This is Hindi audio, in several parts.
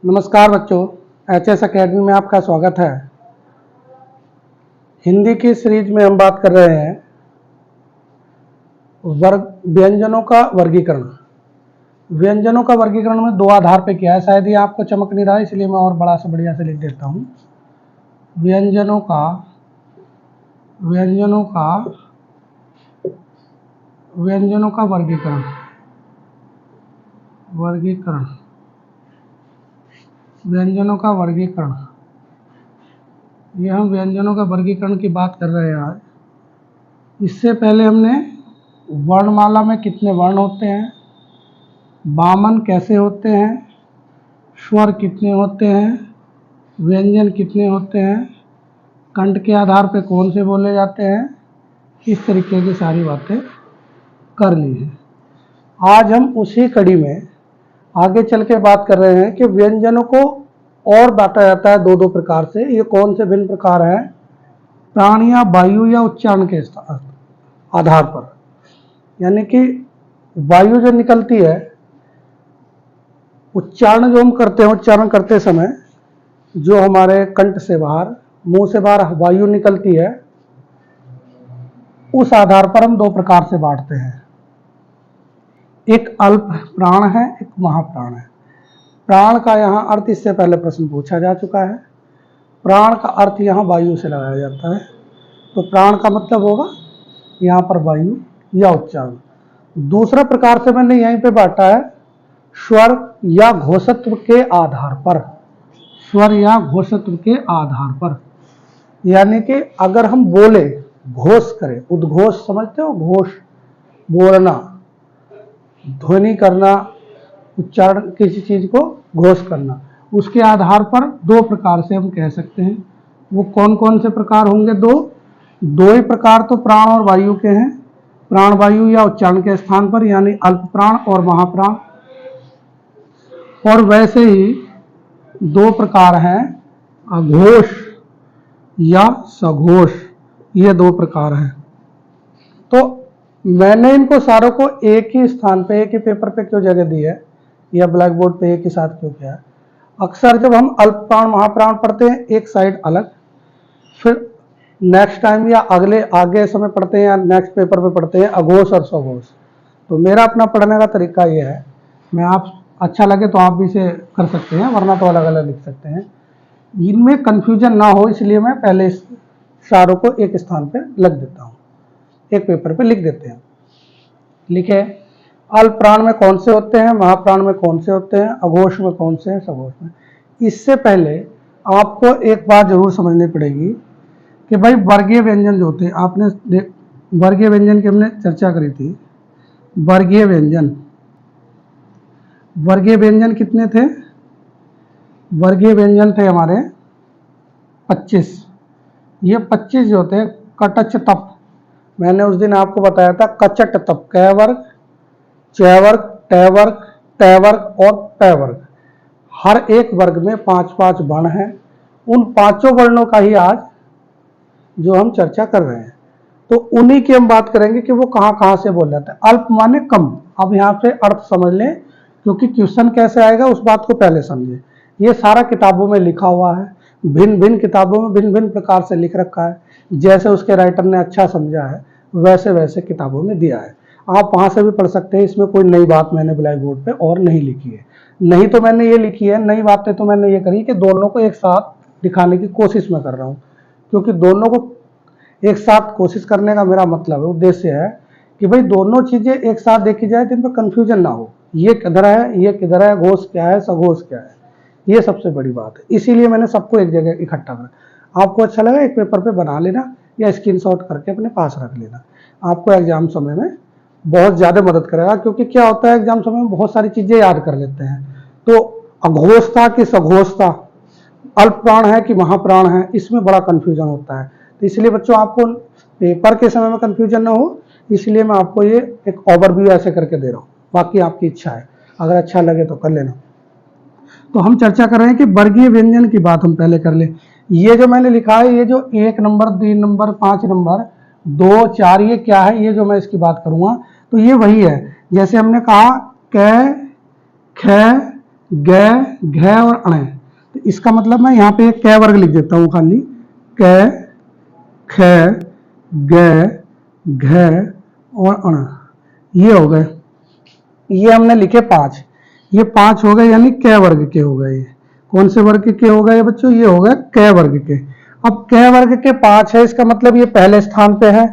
नमस्कार बच्चों, एचएस एकेडमी में आपका स्वागत है। हिंदी की सीरीज में हम बात कर रहे हैं व्यंजनों का वर्गीकरण। व्यंजनों का वर्गीकरण में दो आधार पे किया है। शायद ये आपको चमक नहीं रहा है, इसलिए मैं और बड़ा से बढ़िया से लिख देता हूँ। व्यंजनों का वर्गीकरण व्यंजनों का वर्गीकरण। ये हम व्यंजनों का वर्गीकरण की बात कर रहे हैं आज। इससे पहले हमने वर्णमाला में कितने वर्ण होते हैं, वामन कैसे होते हैं, स्वर कितने होते हैं, व्यंजन कितने होते हैं, कंठ के आधार पर कौन से बोले जाते हैं, इस तरीके की सारी बातें कर ली हैं। आज हम उसी कड़ी में आगे चल के बात कर रहे हैं कि व्यंजनों को और बांटा जाता है दो प्रकार से। ये कौन से भिन्न प्रकार हैं? प्राण या वायु या उच्चारण के आधार पर। यानी कि वायु जो निकलती है, उच्चारण जो हम करते हैं, उच्चारण करते समय जो हमारे कंठ से बाहर, मुंह से बाहर वायु निकलती है, उस आधार पर हम दो प्रकार से बांटते हैं। एक अल्प प्राण है, एक महाप्राण है। प्राण का यहाँ अर्थ इससे पहले प्रश्न पूछा जा चुका है। प्राण का अर्थ यहाँ वायु से लगाया जाता है, तो प्राण का मतलब होगा यहाँ पर वायु या उच्चारण। दूसरा प्रकार से मैंने यहीं पे बांटा है स्वर या घोषत्व के आधार पर। स्वर या घोषत्व के आधार पर, यानी कि अगर हम बोले, घोष करें, उद्घोष समझते हो? घोष बोलना, ध्वनि करना, उच्चारण, किसी चीज को घोष करना, उसके आधार पर दो प्रकार से हम कह सकते हैं। वो कौन कौन से प्रकार होंगे? दो ही प्रकार तो प्राण और वायु के हैं। प्राण वायु या उच्चारण के स्थान पर, यानी अल्प प्राण और महाप्राण। और वैसे ही दो प्रकार हैं अघोष या सघोष। ये दो प्रकार हैं। तो मैंने इनको सारों को एक ही स्थान पे, एक ही पेपर पे क्यों जगह दी है या ब्लैक बोर्ड पे एक ही साथ क्यों किया है? अक्सर जब हम अल्प प्राण महाप्राण पढ़ते हैं एक साइड अलग, फिर नेक्स्ट टाइम या आगे समय पढ़ते हैं या नेक्स्ट पेपर पे पढ़ते हैं अघोष और सघोष। तो मेरा अपना पढ़ने का तरीका ये है, मैं आप अच्छा लगे तो आप भी इसे कर सकते हैं, वरना तो अलग अलग लिख सकते हैं। इनमें कन्फ्यूजन ना हो इसलिए मैं पहले इस सारों को एक स्थान पर लग देता हूँ, एक पेपर पे लिख देते हैं। लिखे अल्प प्राण में कौन से होते हैं, महाप्राण में कौन से होते हैं, अघोष में कौन से हैं, सघोष में। इससे पहले आपको एक बात जरूर समझनी पड़ेगी कि भाई वर्गीय व्यंजन जो होते हैं, आपने वर्गीय व्यंजन की हमने चर्चा करी थी। वर्गीय व्यंजन कितने थे? वर्गीय व्यंजन थे हमारे 25। ये 25 जो होते हैं, कटच तप, मैंने उस दिन आपको बताया था कचट तप, क वर्ग, च वर्ग, ट वर्ग, ट वर्ग और प वर्ग। हर एक वर्ग में 5-5 वर्ण हैं। उन पांचों वर्णों का ही आज जो हम चर्चा कर रहे हैं, तो उन्हीं की हम बात करेंगे कि वो कहाँ कहाँ से बोल जाते हैं। अल्प माने कम। अब यहाँ से अर्थ समझ लें, क्योंकि क्वेश्चन कैसे आएगा उस बात को पहले समझे। ये सारा किताबों में लिखा हुआ है, भिन्न भिन्न किताबों में भिन्न भिन्न प्रकार से लिख रखा है। जैसे उसके राइटर ने अच्छा समझा है वैसे वैसे किताबों में दिया है। आप वहाँ से भी पढ़ सकते हैं। इसमें कोई नई बात मैंने ब्लैक बोर्ड पे और नहीं लिखी है। नहीं तो मैंने ये लिखी है, नई बातें तो मैंने ये करी कि दोनों को एक साथ दिखाने की कोशिश मैं कर रहा हूँ, क्योंकि दोनों को एक साथ कोशिश करने का मेरा मतलब है, उद्देश्य है कि भाई दोनों चीजें एक साथ देखी जाए तो इन पर कंफ्यूजन ना हो। ये किधर है, ये किधर है, घोष क्या है, सघोष क्या है, ये सबसे बड़ी बात है। इसीलिए मैंने सबको एक जगह इकट्ठा करा। आपको अच्छा लगा एक पेपर पे बना लेना या स्क्रीनशॉट करके अपने पास रख लेना। आपको एग्जाम समय में बहुत ज़्यादा मदद करेगा, क्योंकि क्या होता है एग्जाम समय में बहुत सारी चीज़ें याद कर लेते हैं। तो अघोषता कि सघोषता, अल्प प्राण है कि महाप्राण है, इसमें बड़ा कन्फ्यूजन होता है। तो इसलिए बच्चों आपको पेपर के समय में कन्फ्यूजन ना हो, इसलिए मैं आपको ये एक ओवरव्यू ऐसे करके दे रहा हूँ। बाकी आपकी इच्छा है, अगर अच्छा लगे तो कर लेना। तो हम चर्चा कर रहे हैं कि वर्गीय व्यंजन की बात हम पहले कर ले। ये जो मैंने लिखा है, ये जो 1 नंबर, 3 नंबर, 5 नंबर, 2, 4, ये क्या है, ये जो मैं इसकी बात करूंगा तो ये वही है। जैसे हमने कहा क, ख, ग, घ और अण। तो इसका मतलब मैं यहाँ पे क वर्ग लिख देता हूँ खाली, क, ख, ग, घ और अण। ये हो गए, ये हमने लिखे 5, ये 5 हो गए यानी क वर्ग के हो गए। कौन से वर्ग के हो गए बच्चों? ये हो गए क वर्ग के। अब क वर्ग के 5 है, इसका मतलब ये पहले स्थान पे है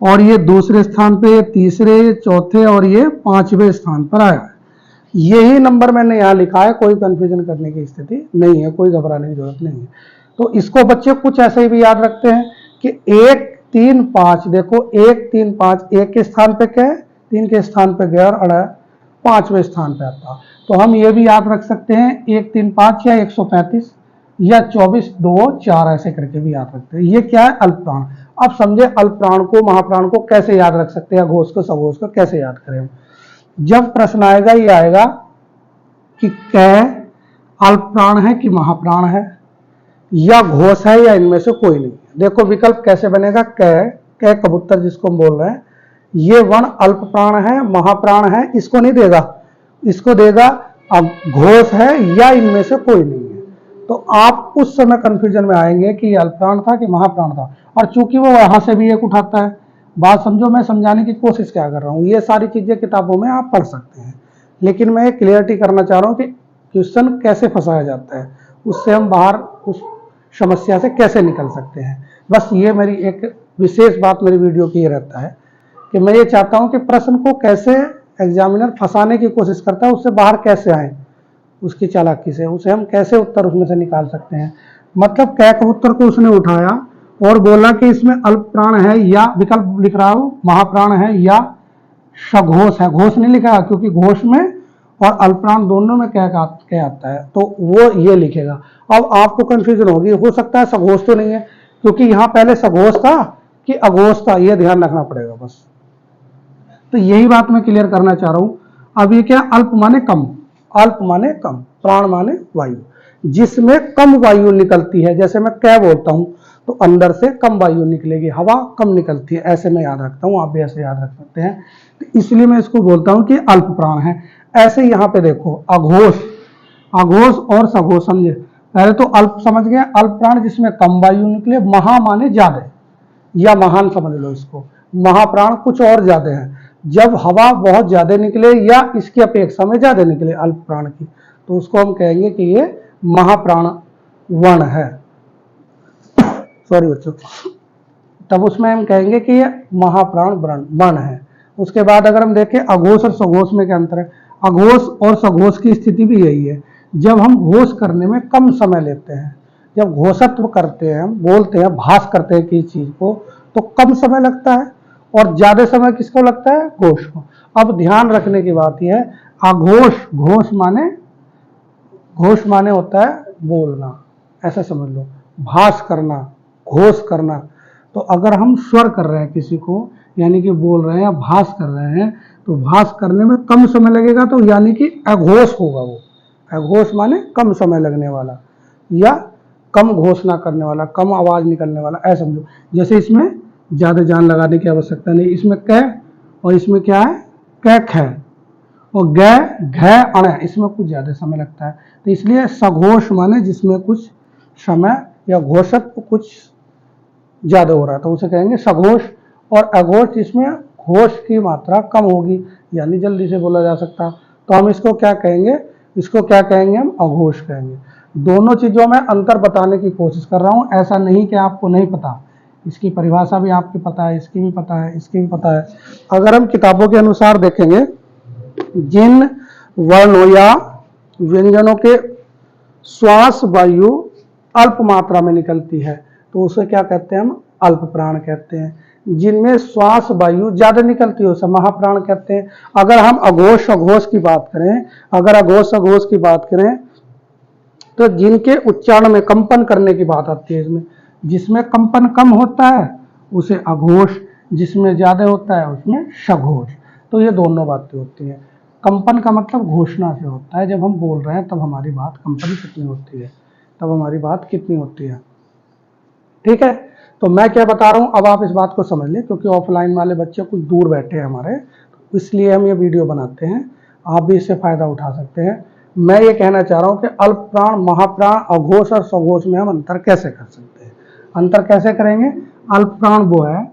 और ये दूसरे स्थान पे, ये तीसरे, ये चौथे और ये 5वें स्थान पर आया। यही नंबर मैंने यहाँ लिखा है, कोई कंफ्यूजन करने की स्थिति नहीं है, कोई घबराने की जरूरत नहीं है। तो इसको बच्चे कुछ ऐसे ही भी याद रखते हैं कि 1 3 5, देखो 1 3 5, 1 के स्थान पे क, 3 के स्थान पे ग और अड़ 5वें स्थान पे आता। तो हम ये भी याद रख सकते हैं 1 3 5 या 135 या 24 2 4 ऐसे करके भी याद रखते हैं। ये क्या है? अल्प प्राण। अब समझे अल्प प्राण को, महाप्राण को कैसे याद रख सकते हैं, घोष को सघोष को कैसे याद करें। जब प्रश्न आएगा ये आएगा कि क अल्प प्राण है कि महाप्राण है, या घोष है, या इनमें से कोई नहीं। देखो विकल्प कैसे बनेगा, क कबूतर जिसको हम बोल रहे हैं, ये वर्ण अल्प प्राण है, महाप्राण है, इसको नहीं देगा, इसको देगा घोष है या इनमें से कोई नहीं है। तो आप उस समय कंफ्यूजन में आएंगे कि अल्प प्राण था कि महाप्राण था। और चूंकि वो वहां से भी एक उठाता है, बात समझो, मैं समझाने की कोशिश क्या कर रहा हूं। ये सारी चीजें किताबों में आप पढ़ सकते हैं, लेकिन मैं क्लियरिटी करना चाह रहा हूं कि क्वेश्चन कैसे फंसाया जाता है, उससे हम बाहर उस समस्या से कैसे निकल सकते हैं। बस ये मेरी एक विशेष बात मेरी वीडियो की ये रहता है कि मैं ये चाहता हूं कि प्रश्न को कैसे एग्जामिनर फंसाने की कोशिश करता है, उससे बाहर कैसे आए, उसकी चालाकी से उसे हम कैसे उत्तर उसमें से निकाल सकते हैं। मतलब कै कबूतर को उसने उठाया और बोला कि इसमें अल्प प्राण है, या विकल्प लिख रहा हूं महाप्राण है या सघोष है। घोष नहीं लिखा क्योंकि घोष में और अल्पप्राण दोनों में क्या आता है, तो वो ये लिखेगा। अब आपको कंफ्यूजन होगी, हो सकता है सघोष तो नहीं है, क्योंकि यहां पहले सघोष था कि अघोष था, ये ध्यान रखना पड़ेगा बस। तो यही बात मैं क्लियर करना चाह रहा हूं। अब ये क्या, अल्प माने कम, अल्प माने कम, प्राण माने वायु, जिसमें कम वायु निकलती है। जैसे मैं क्या बोलता हूं तो अंदर से कम वायु निकलेगी, हवा कम निकलती है, ऐसे मैं याद रखता हूं, आप भी ऐसे याद रख सकते हैं। तो इसलिए मैं इसको बोलता हूं कि अल्प प्राण है। ऐसे यहां पे देखो अघोष, अघोष और सघोष, समझे। पहले तो अल्प समझ गए, अल्प प्राण जिसमें कम वायु निकले, महा माने ज्यादा या महान समझ लो इसको, महाप्राण कुछ और ज्यादा है, जब हवा बहुत ज्यादा निकले या इसकी अपेक्षा में ज्यादा निकले अल्प प्राण की, तो उसको हम कहेंगे कि ये महाप्राण वर्ण है। सॉरी बच्चों, तब उसमें हम कहेंगे कि ये महाप्राण वर्ण है। उसके बाद अगर हम देखें अघोष और सघोष में क्या अंतर है, अघोष और सघोष की स्थिति भी यही है, जब हम घोष करने में कम समय लेते हैं, जब घोषत्व करते हैं, बोलते हैं, भाष करते हैं किसी चीज को, तो कम समय लगता है, और ज्यादा समय किसको लगता है, घोष को। अब ध्यान रखने की बात यह है, अघोष, घोष माने होता है बोलना, ऐसा समझ लो, भाष करना, घोष करना। तो अगर हम स्वर कर रहे हैं किसी को, यानी कि बोल रहे हैं या भाष कर रहे हैं, तो भाष करने में कम समय लगेगा, तो यानी कि अघोष होगा वो। अघोष माने कम समय लगने वाला या कम घोषणा करने वाला, कम आवाज निकलने वाला, ऐसा समझो। जैसे इसमें ज्यादा जान लगाने की आवश्यकता नहीं, इसमें क और इसमें क्या है, क ख, और ग घ अण, इसमें कुछ ज्यादा समय लगता है। तो इसलिए सघोष माने जिसमें कुछ समय या घोषत्व कुछ ज्यादा हो रहा है, तो उसे कहेंगे सघोष। और अघोष जिसमें घोष की मात्रा कम होगी, यानी जल्दी से बोला जा सकता, तो हम इसको क्या कहेंगे, इसको क्या कहेंगे, हम अघोष कहेंगे। दोनों चीजों में अंतर बताने की कोशिश कर रहा हूं, ऐसा नहीं कि आपको नहीं पता, इसकी परिभाषा भी आपको पता है, इसकी भी पता है, इसकी भी पता है। अगर हम किताबों के अनुसार देखेंगे, जिन वर्णों या व्यंजनों के श्वास वायु अल्प मात्रा में निकलती है, तो उसे क्या कहते हैं, हम अल्प प्राण कहते हैं। जिनमें श्वास वायु ज्यादा निकलती है उसे महाप्राण कहते हैं। अगर हम अघोष अघोष की बात करें, अगर अघोष अघोष की बात करें, तो जिनके उच्चारण में कंपन करने की बात आती है, इसमें जिसमें कंपन कम होता है उसे अघोष, जिसमें ज्यादा होता है उसमें सघोष। तो ये दोनों बातें होती हैं। कंपन का मतलब घोषणा से होता है, जब हम बोल रहे हैं तब हमारी बात कंपन कितनी होती है, तब हमारी बात कितनी होती है, ठीक है। तो मैं क्या बता रहा हूं, अब आप इस बात को समझ लें, क्योंकि ऑफलाइन वाले बच्चे कुछ दूर बैठे हैं हमारे, इसलिए हम ये वीडियो बनाते हैं, आप भी इससे फायदा उठा सकते हैं। मैं ये कहना चाह रहा हूं कि अल्प प्राण, महाप्राण, अघोष और सघोष में हम अंतर कैसे कर सकते हैं। अंतर कैसे करेंगे? अल्प प्राण वो है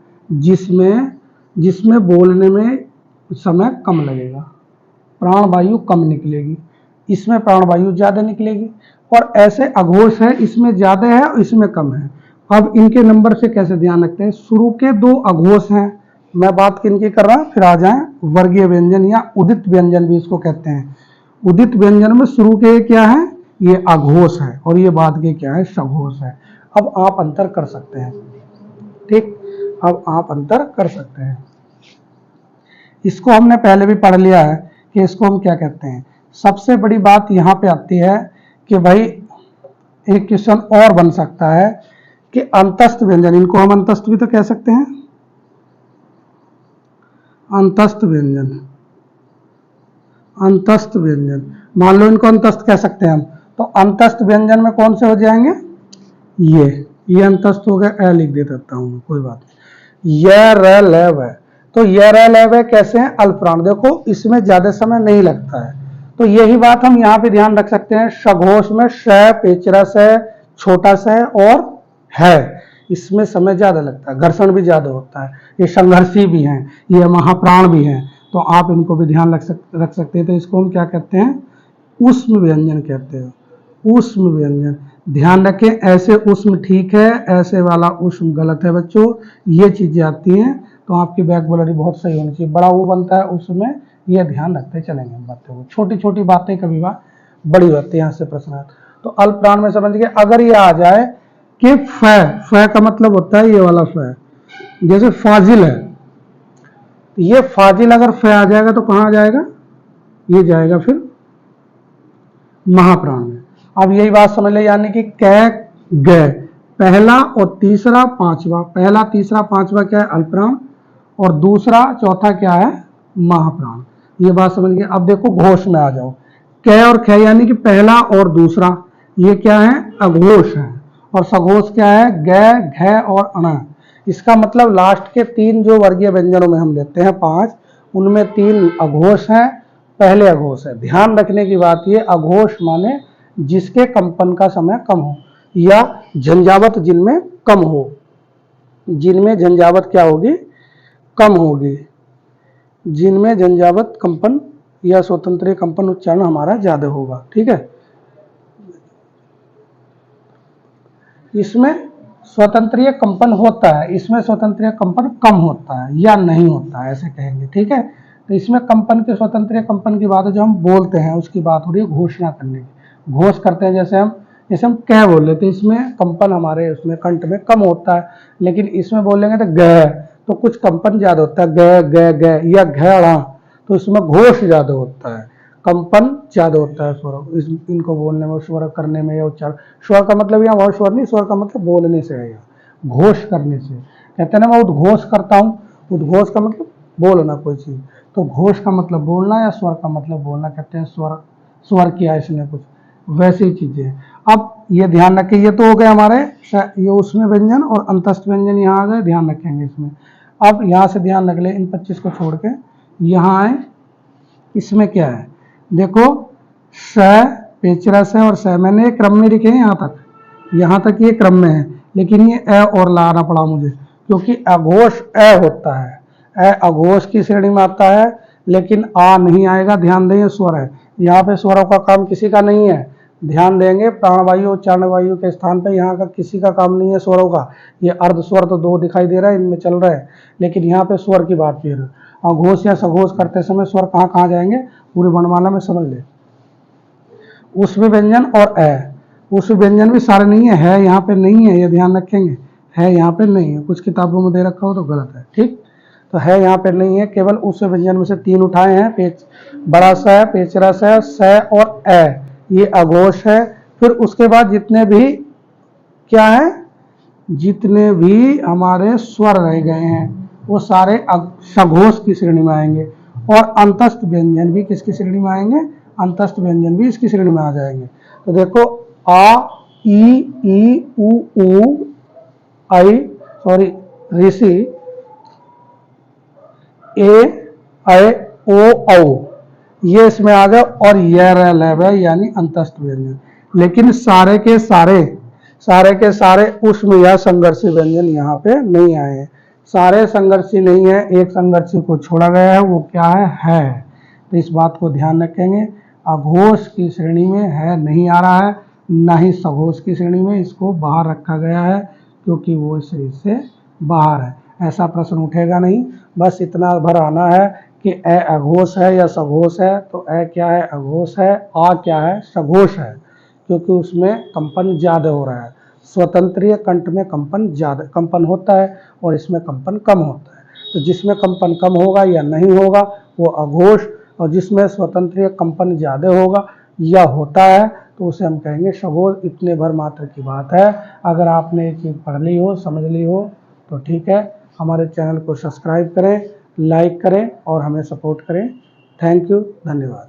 जिसमें बोलने में समय कम लगेगा, प्राण वायु कम निकलेगी, इसमें प्राण वायु ज्यादा निकलेगी। और ऐसे अघोष है, इसमें ज्यादा है और इसमें कम है। अब इनके नंबर से कैसे ध्यान रखते हैं? शुरू के दो अघोष हैं, मैं बात किनकी कर रहा हूं, फिर आ जाए वर्गीय व्यंजन या उदित व्यंजन भी इसको कहते हैं। उदित व्यंजन में शुरू के क्या है? ये अघोष है और ये बाद के क्या है? सघोष है। अब आप अंतर कर सकते हैं, ठीक, अब आप अंतर कर सकते हैं। इसको हमने पहले भी पढ़ लिया है कि इसको हम क्या कहते हैं। सबसे बड़ी बात यहां पे आती है कि भाई एक क्वेश्चन और बन सकता है कि अंतस्थ व्यंजन, इनको हम अंतस्थ भी तो कह सकते हैं, अंतस्थ व्यंजन, अंतस्थ व्यंजन, मान लो इनको अंतस्थ कह सकते हैं हम, तो अंतस्थ व्यंजन में कौन से हो जाएंगे? ये अंतस्थ हो गया, ए लिख दे देता हूं, कोई बात नहीं। यह र ल व, तो यह र ल व कैसे हैं? अल्प प्राण। देखो इसमें ज्यादा समय नहीं लगता है, तो यही बात हम यहां पे ध्यान रख सकते हैं। सघोष में श, पेचरस है, छोटा स है, इसमें समय ज्यादा लगता है, घर्षण भी ज्यादा होता है, ये संघर्षी भी हैं, ये महाप्राण भी हैं, तो आप इनको भी ध्यान रख सकते हैं। तो इसको हम क्या कहते हैं? ऊष्म व्यंजन कहते हैं, ऊष्म व्यंजन। ध्यान रखें, ऐसे ऊष्म ठीक है, ऐसे वाला ऊष्म गलत है बच्चों। ये चीजें आती हैं तो आपकी वोकैबुलरी बहुत सही होनी चाहिए। बड़ा वो बनता है उसमें, ये ध्यान रखते चलेंगे हम बातों को, छोटी छोटी बातें कभी बार बड़ी होती है, यहाँ से प्रश्न आता। तो अल्प प्राण में समझ गए। अगर ये आ जाए कि फ का मतलब होता है ये वाला फ, जैसे फाजिल है, ये फाजिल अगर फ आ जाएगा तो कहां आ जाएगा? ये जाएगा फिर महाप्राण में। अब यही बात समझ ले, यानी कि क ग, पहला और तीसरा पांचवा, पहला तीसरा पांचवा क्या है? अल्पप्राण, और दूसरा चौथा क्या है? महाप्राण। ये बात समझ गए। अब देखो घोष में आ जाओ, क और ख, यानी कि पहला और दूसरा, ये क्या है? अघोष है। और सघोष क्या है? ग, घ और अण। इसका मतलब लास्ट के तीन जो वर्गीय व्यंजनों में हम लेते हैं 5, उनमें 3 अघोष हैं, पहले अघोष है। ध्यान रखने की बात ये, अघोष माने जिसके कंपन का समय कम हो या झंझावत जिनमें कम हो, जिनमें झंझावत क्या होगी? कम होगी, जिनमें झंझावत कंपन या स्वतंत्र कंपन उच्चारण हमारा ज्यादा होगा, ठीक है। इसमें स्वतंत्रीय कंपन होता है, इसमें स्वतंत्रीय कंपन कम होता है या नहीं होता है, ऐसे कहेंगे, ठीक है। तो इसमें कंपन के स्वतंत्रीय कंपन की बात है, जो हम बोलते हैं उसकी बात हो रही है घोषणा करने की। घोष करते हैं, जैसे हम कह बोल लेते हैं, इसमें कंपन हमारे उसमें कंठ में कम होता है, लेकिन इसमें बोलेंगे तो ग, तो कुछ कंपन ज्यादा होता है, ग ग ग या घड़ा, तो इसमें घोष ज्यादा होता है, कंपन ज्यादा होता है स्वर, इनको बोलने में, स्वर करने में या उच्चारण। स्वर का मतलब यहाँ स्वर नहीं, स्वर का मतलब बोलने से है, घोष करने से। कहते हैं ना मैं उद्घोष करता हूँ, उद्घोष का मतलब बोलना कोई चीज, तो घोष का मतलब बोलना या स्वर का मतलब बोलना, कहते हैं स्वर किया इसने कुछ, वैसी चीजें। अब ये ध्यान रखें, ये तो हो गए हमारे ये उसमें व्यंजन और अंतस्थ व्यंजन, यहाँ आ गए, ध्यान रखेंगे इसमें। अब यहाँ से ध्यान रख ले, इन 25 को छोड़ के यहाँ आए, इसमें क्या है देखो, स, पेचरस है और स, मैंने क्रम में लिखे हैं यहाँ तक ये क्रम में है, लेकिन ये अ और लाना पड़ा मुझे, क्योंकि अघोष अ होता है, अ अघोष की श्रेणी में आता है, लेकिन आ नहीं आएगा। ध्यान दें, स्वर है, यहाँ पे स्वरों का काम किसी का नहीं है, ध्यान देंगे, प्राणवायु उच्चारण वायु के स्थान पे यहाँ का किसी का काम नहीं है स्वरों का। ये अर्ध स्वर तो 2 दिखाई दे रहा है, इनमें चल रहा है, लेकिन यहाँ पे स्वर की बात फिर अघोष या सघोष करते समय स्वर कहाँ कहाँ जाएंगे, पूरे वर्णमाला में समझ ले। उसमें व्यंजन और अ, उस व्यंजन भी सारे नहीं है यहाँ पे नहीं है, ये ध्यान रखेंगे, है यहाँ पे नहीं है, कुछ किताबों में दे रखा हो तो गलत है, ठीक। तो है यहाँ पे नहीं है, केवल उस व्यंजन में से 3 उठाए हैं, बड़ा स है, पेचरस है, स और अ, ये अघोष है। फिर उसके बाद जितने भी क्या है, जितने भी हमारे स्वर रह गए हैं वो सारे सघोष की श्रेणी में आएंगे, और अंतस्थ व्यंजन भी किसकी श्रेणी में आएंगे, अंतस्थ व्यंजन भी इसकी श्रेणी में आ जाएंगे। तो देखो आ, ई, उ, आई, सॉरी ऋषि, ए, ऐ, ओ, औ, ये इसमें आ गया, और ये लैब है यानी अंतस्थ व्यंजन। लेकिन सारे के सारे उष्म या संघर्षी व्यंजन यहाँ पे नहीं आए हैं। सारे संघर्षी नहीं है, एक संघर्षी को छोड़ा गया है, वो क्या है। तो इस बात को ध्यान रखेंगे। अघोष की श्रेणी में है नहीं आ रहा है, ना ही सघोष की श्रेणी में, इसको बाहर रखा गया है क्योंकि वो इस श्रेणी से बाहर है। ऐसा प्रश्न उठेगा नहीं, बस इतना भर आना है कि ए अघोष है या सघोष है। तो ए क्या है, अघोष है, आ क्या है, सघोष है, क्योंकि उसमें कंपन ज़्यादा हो रहा है। स्वतंत्रीय कंठ में कंपन होता है और इसमें कंपन कम होता है। तो जिसमें कंपन कम होगा या नहीं होगा वो अघोष, और जिसमें स्वतंत्रीय कंपन ज़्यादा होगा या होता है तो उसे हम कहेंगे सघोष। इतने भर मात्र की बात है। अगर आपने ये चीज़ पढ़ ली हो, समझ ली हो तो ठीक है। हमारे चैनल को सब्सक्राइब करें, लाइक करें और हमें सपोर्ट करें। थैंक यू, धन्यवाद।